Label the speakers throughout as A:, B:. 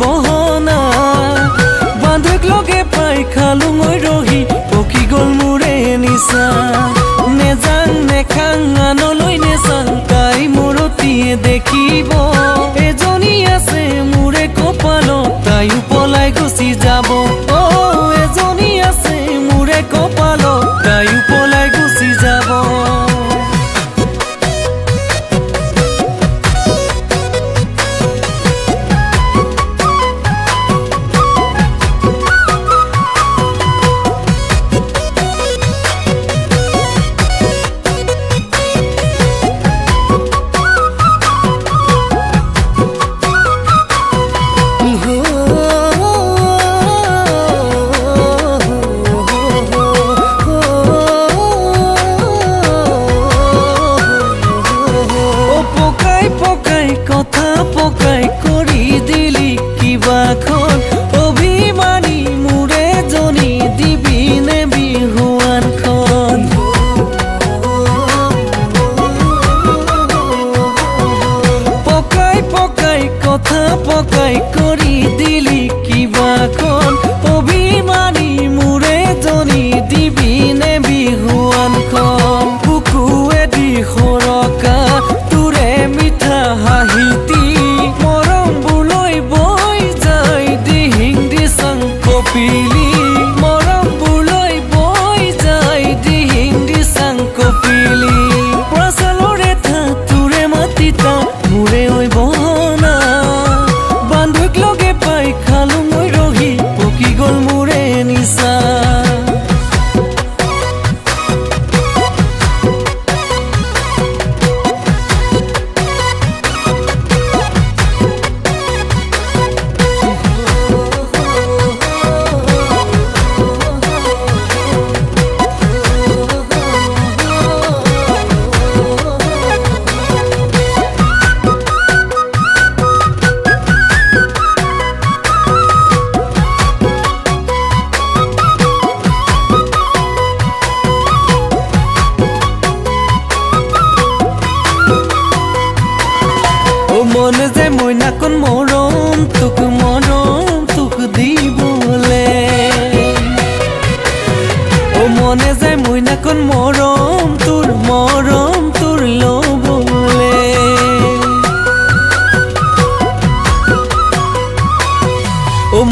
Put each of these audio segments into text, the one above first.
A: বহনা বান্ধক লগে পাই খালো মই ৰহি পকি গল মোৰে নিচা নেজাং নেখাং আনলৈ নেচাং তাই মূৰতিয়ে দেখিব এজনী আছে মোৰে কপালত তাইও পলাই গুচি যাব এজনী আছে মোৰে কপালত তাইও পলাই গুচি যাব পকাই কৰি দিলি কিবাখন অভিমানী মোৰে জনী দিবিনে বিহুৱানখন পকাই কথা পকাই কৰি দিলি কিবাখন অভিমানী মোৰে জনী দিবিনে বিহুৱানখন বুকুৱে দি সৰকা তোৰে মিঠা হাঁহিতি কপিলি মৰম বুলৈ বৈ যায় দিহিং দিচাং কপিলি প্ৰাচালৰে থা তোৰে মাতিতা মোৰে ঐ বহনা বান্ধক লগে পাই খালো মই ৰহি পকি গল মোৰে নিচা মনে যে মইনাকন মৰম তোক দিবলে মনে যে মইনাকন মৰম তোৰ ল'বলে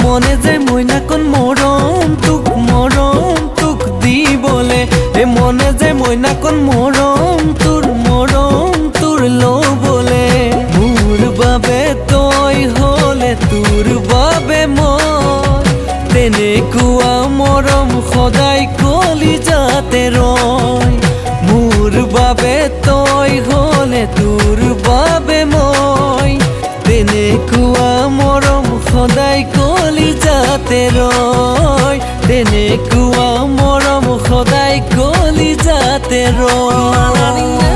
A: মনে যে মইনাকন মৰম তোক দিবলে মনে যে মইনাকন মৰম তোৰ ল'বলে বাবে তই হলে তোৰ বাবে মই তেনেকুৱা মৰম সদায় কলিজাতে ৰয় মোৰ বাবে তই হলে তোৰ বাবে মই তেনেকুৱা মৰম সদায় কলিজাতে ৰয় তেনেকুৱা মৰম সদায় কলিজাতে ৰয়